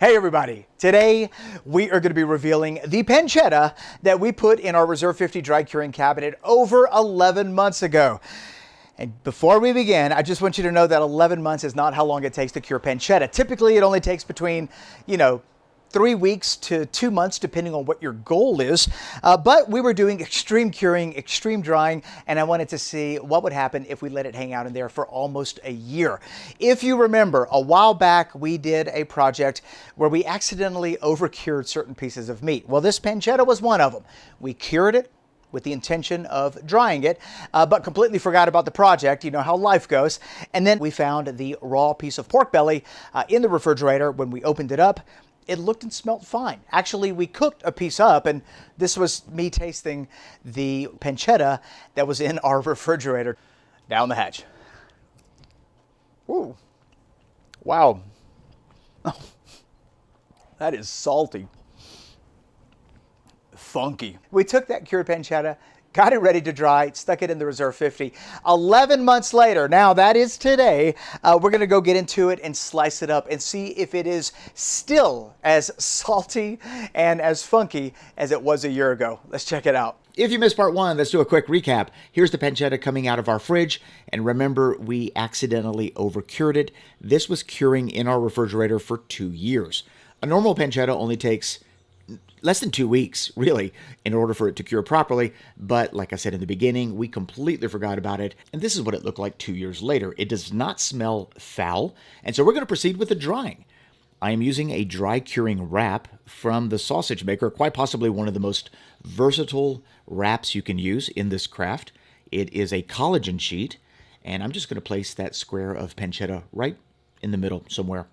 Hey everybody, today we are going to be revealing the pancetta that we put in our Reserve 50 dry curing cabinet over 11 months ago. And before we begin, I just want you to know that 11 months is not how long it takes to cure pancetta. Typically it only takes between, 3 weeks to 2 months, depending on what your goal is. But we were doing extreme curing, extreme drying, and I wanted to see what would happen if we let it hang out in there for almost a year. If you remember, a while back, we did a project where we accidentally over-cured certain pieces of meat. Well, this pancetta was one of them. We cured it with the intention of drying it, but completely forgot about the project. You know how life goes. And then we found the raw piece of pork belly in the refrigerator. When we opened it up, it looked and smelled fine. Actually, we cooked a piece up, and this was me tasting the pancetta that was in our refrigerator. Down the hatch. Ooh. Wow. Oh, that is salty. Funky. We took that cured pancetta, got it ready to dry, stuck it in the Reserve 50. 11 months later, now that is today, we're going to go get into it and slice it up and see if it is still as salty and as funky as it was a year ago. Let's check it out. If you missed part one, let's do a quick recap. Here's the pancetta coming out of our fridge. And remember, we accidentally over-cured it. This was curing in our refrigerator for 2 years. A normal pancetta only takes less than 2 weeks, really, in order for it to cure properly. But like I said in the beginning, we completely forgot about it. And this is what it looked like 2 years later. It does not smell foul. And so we're going to proceed with the drying. I am using a dry curing wrap from the sausage maker, quite possibly one of the most versatile wraps you can use in this craft. It is a collagen sheet, and I'm just going to place that square of pancetta right in the middle somewhere.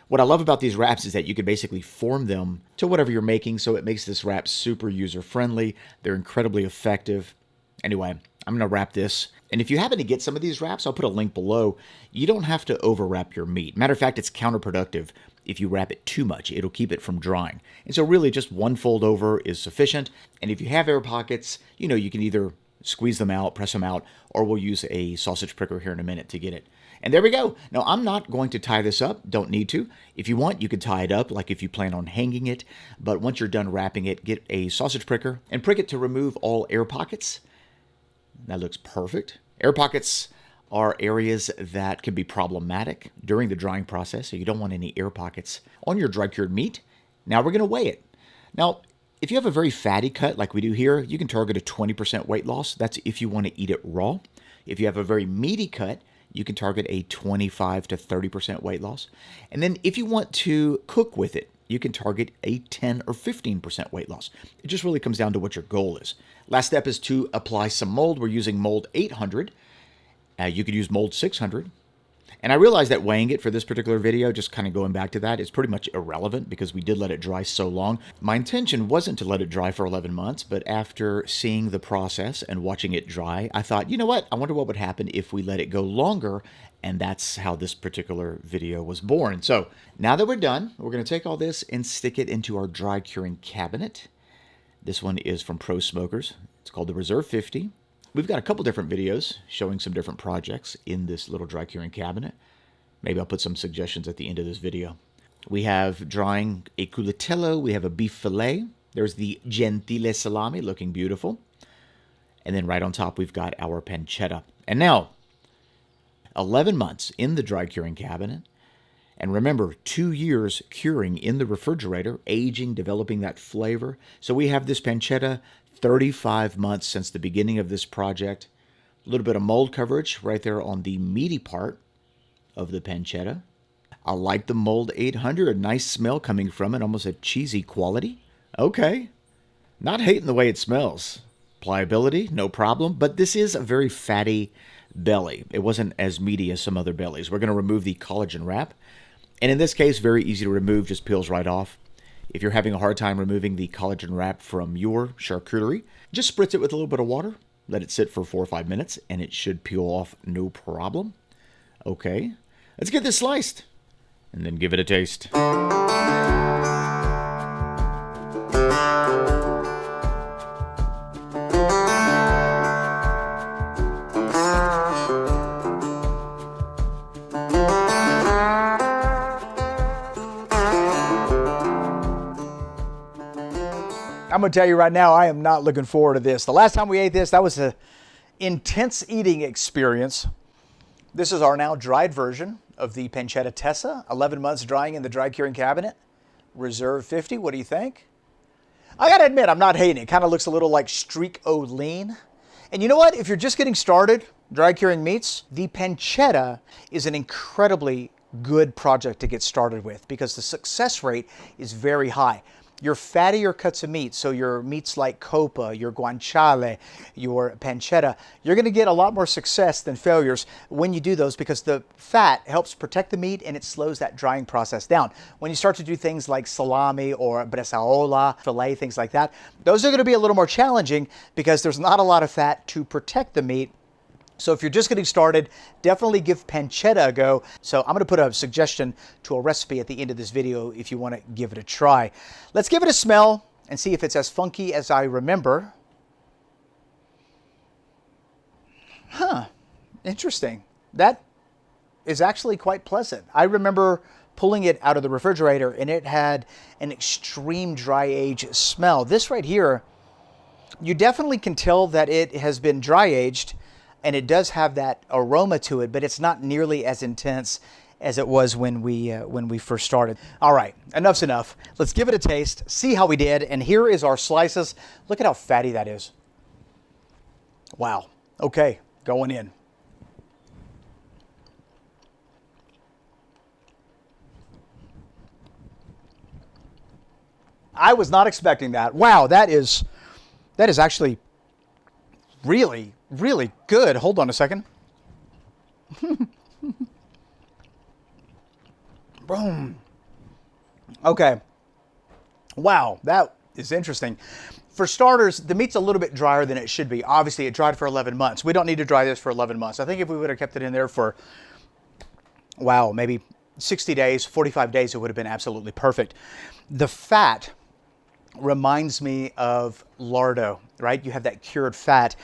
What I love about these wraps is that you can basically form them to whatever you're making, so it makes this wrap super user-friendly. They're incredibly effective. Anyway, I'm going to wrap this. And if you happen to get some of these wraps, I'll put a link below. You don't have to over-wrap your meat. Matter of fact, it's counterproductive if you wrap it too much. It'll keep it from drying. And so really just one fold over is sufficient. And if you have air pockets, you can either squeeze them out, press them out, or we'll use a sausage pricker here in a minute to get it. And there we go. Now, I'm not going to tie this up. Don't need to. If you want, you could tie it up, like if you plan on hanging it. But once you're done wrapping it, get a sausage pricker and prick it to remove all air pockets. That looks perfect. Air pockets are areas that can be problematic during the drying process, so you don't want any air pockets on your dry cured meat. Now we're going to weigh it. Now, if you have a very fatty cut like we do here, you can target a 20% weight loss. That's if you want to eat it raw. If you have a very meaty cut, you can target a 25 to 30% weight loss. And then if you want to cook with it, you can target a 10 or 15% weight loss. It just really comes down to what your goal is. Last step is to apply some mold. We're using mold 800. You could use mold 600. And I realize that weighing it for this particular video, just kind of going back to that, is pretty much irrelevant because we did let it dry so long. My intention wasn't to let it dry for 11 months, but after seeing the process and watching it dry, I thought, you know what? I wonder what would happen if we let it go longer. And that's how this particular video was born. So now that we're done, we're going to take all this and stick it into our dry curing cabinet. This one is from Pro Smokers. It's called the Reserve 50. We've got a couple different videos showing some different projects in this little dry curing cabinet. Maybe I'll put some suggestions at the end of this video. We have drying a culatello. We have a beef fillet. There's the Gentile salami looking beautiful. And then right on top, we've got our pancetta. And now, 11 months in the dry curing cabinet. And remember, 2 years curing in the refrigerator, aging, developing that flavor. So we have this pancetta 35 months since the beginning of this project. A little bit of mold coverage right there on the meaty part of the pancetta. I like the mold 800, a nice smell coming from it, almost a cheesy quality. Okay, not hating the way it smells. Pliability, no problem, but this is a very fatty belly. It wasn't as meaty as some other bellies. We're going to remove the collagen wrap. And in this case, very easy to remove, just peels right off. If you're having a hard time removing the collagen wrap from your charcuterie, just spritz it with a little bit of water, let it sit for 4 or 5 minutes, and it should peel off no problem. Okay, let's get this sliced, and then give it a taste. I'm gonna tell you right now, I am not looking forward to this. The last time we ate this, that was an intense eating experience. This is our now dried version of the Pancetta Tessa, 11 months drying in the dry curing cabinet. Reserve 50, what do you think? I gotta admit, I'm not hating it. It kind of looks a little like Streak O Lean. And you know what? If you're just getting started dry curing meats, the Pancetta is an incredibly good project to get started with because the success rate is very high. Your fattier cuts of meat, so your meats like coppa, your guanciale, your pancetta, you're going to get a lot more success than failures when you do those because the fat helps protect the meat and it slows that drying process down. When you start to do things like salami or bresaola, filet, things like that, those are going to be a little more challenging because there's not a lot of fat to protect the meat. So if you're just getting started, definitely give pancetta a go. So I'm going to put a suggestion to a recipe at the end of this video if you want to give it a try. Let's give it a smell and see if it's as funky as I remember. Huh, interesting. That is actually quite pleasant. I remember pulling it out of the refrigerator and it had an extreme dry age smell. This right here, you definitely can tell that it has been dry aged. And it does have that aroma to it, but it's not nearly as intense as it was when we first started. All right, enough's enough. Let's give it a taste, see how we did. And here is our slices. Look at how fatty that is. Wow. Okay, going in. I was not expecting that. Wow, that is actually really, really good. Hold on a second. Boom. Okay. Wow, that is interesting. For starters, the meat's a little bit drier than it should be. Obviously, it dried for 11 months. We don't need to dry this for 11 months. I think if we would have kept it in there for, wow, maybe 60 days, 45 days, it would have been absolutely perfect. The fat reminds me of lardo, right? You have that cured fat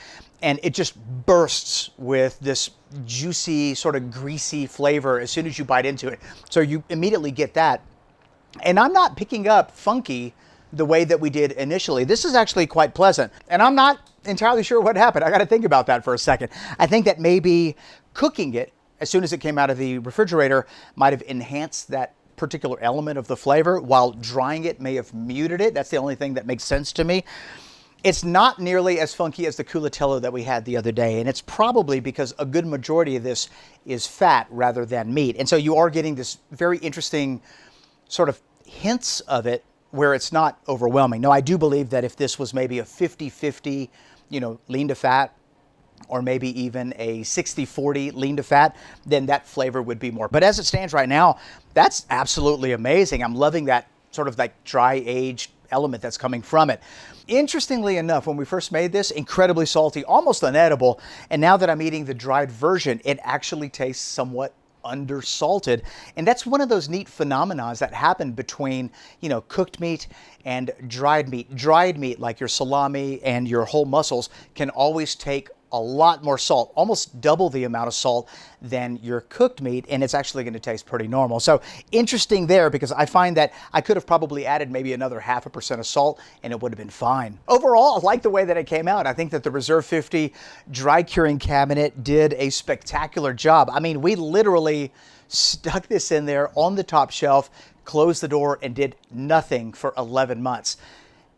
and it just bursts with this juicy, sort of greasy flavor as soon as you bite into it. So you immediately get that. And I'm not picking up funky the way that we did initially. This is actually quite pleasant. And I'm not entirely sure what happened. I got to think about that for a second. I think that maybe cooking it as soon as it came out of the refrigerator might have enhanced that particular element of the flavor, while drying it may have muted it. That's the only thing that makes sense to me. It's not nearly as funky as the culatello that we had the other day, and it's probably because a good majority of this is fat rather than meat. And so you are getting this very interesting sort of hints of it where it's not overwhelming. Now, I do believe that if this was maybe a 50-50, lean to fat, or maybe even a 60-40 lean to fat, then that flavor would be more. But as it stands right now, that's absolutely amazing. I'm loving that sort of like dry aged element that's coming from it. Interestingly enough, when we first made this, incredibly salty, almost unedible. And now that I'm eating the dried version, it actually tastes somewhat undersalted. And that's one of those neat phenomena that happen between, cooked meat and dried meat. Dried meat, like your salami and your whole mussels, can always take a lot more salt, almost double the amount of salt than your cooked meat, and it's actually going to taste pretty normal. So interesting there, because I find that I could have probably added maybe another 0.5% of salt and it would have been fine. Overall, I like the way that it came out. I think that the Reserve 50 dry curing cabinet did a spectacular job. I mean, we literally stuck this in there on the top shelf, closed the door, and did nothing for 11 months.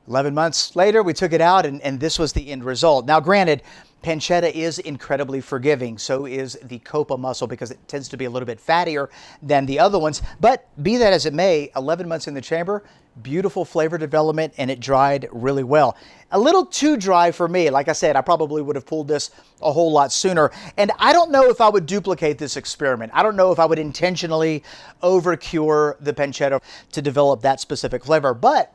11 months later, we took it out, and this was the end result. Now, granted, pancetta is incredibly forgiving. So is the coppa mussel, because it tends to be a little bit fattier than the other ones. But be that as it may, 11 months in the chamber, beautiful flavor development, and it dried really well. A little too dry for me. Like I said, I probably would have pulled this a whole lot sooner. And I don't know if I would duplicate this experiment. I don't know if I would intentionally over-cure the pancetta to develop that specific flavor. But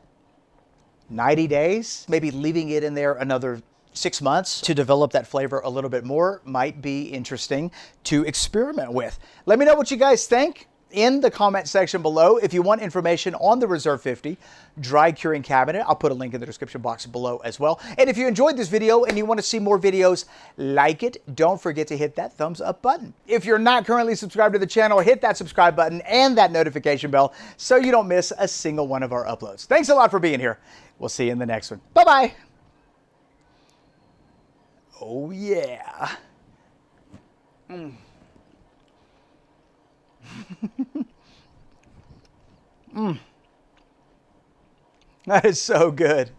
90 days, maybe leaving it in there another 6 months to develop that flavor a little bit more might be interesting to experiment with. Let me know what you guys think. in the comment section below if you want information on the Reserve 50 dry curing cabinet. I'll put a link in the description box below as well. And if you enjoyed this video and you want to see more videos like it, don't forget to hit that thumbs up button. If you're not currently subscribed to the channel, hit that subscribe button and that notification bell so you don't miss a single one of our uploads. Thanks a lot for being here. We'll see you in the next one. Bye-bye. Oh, yeah. That is so good.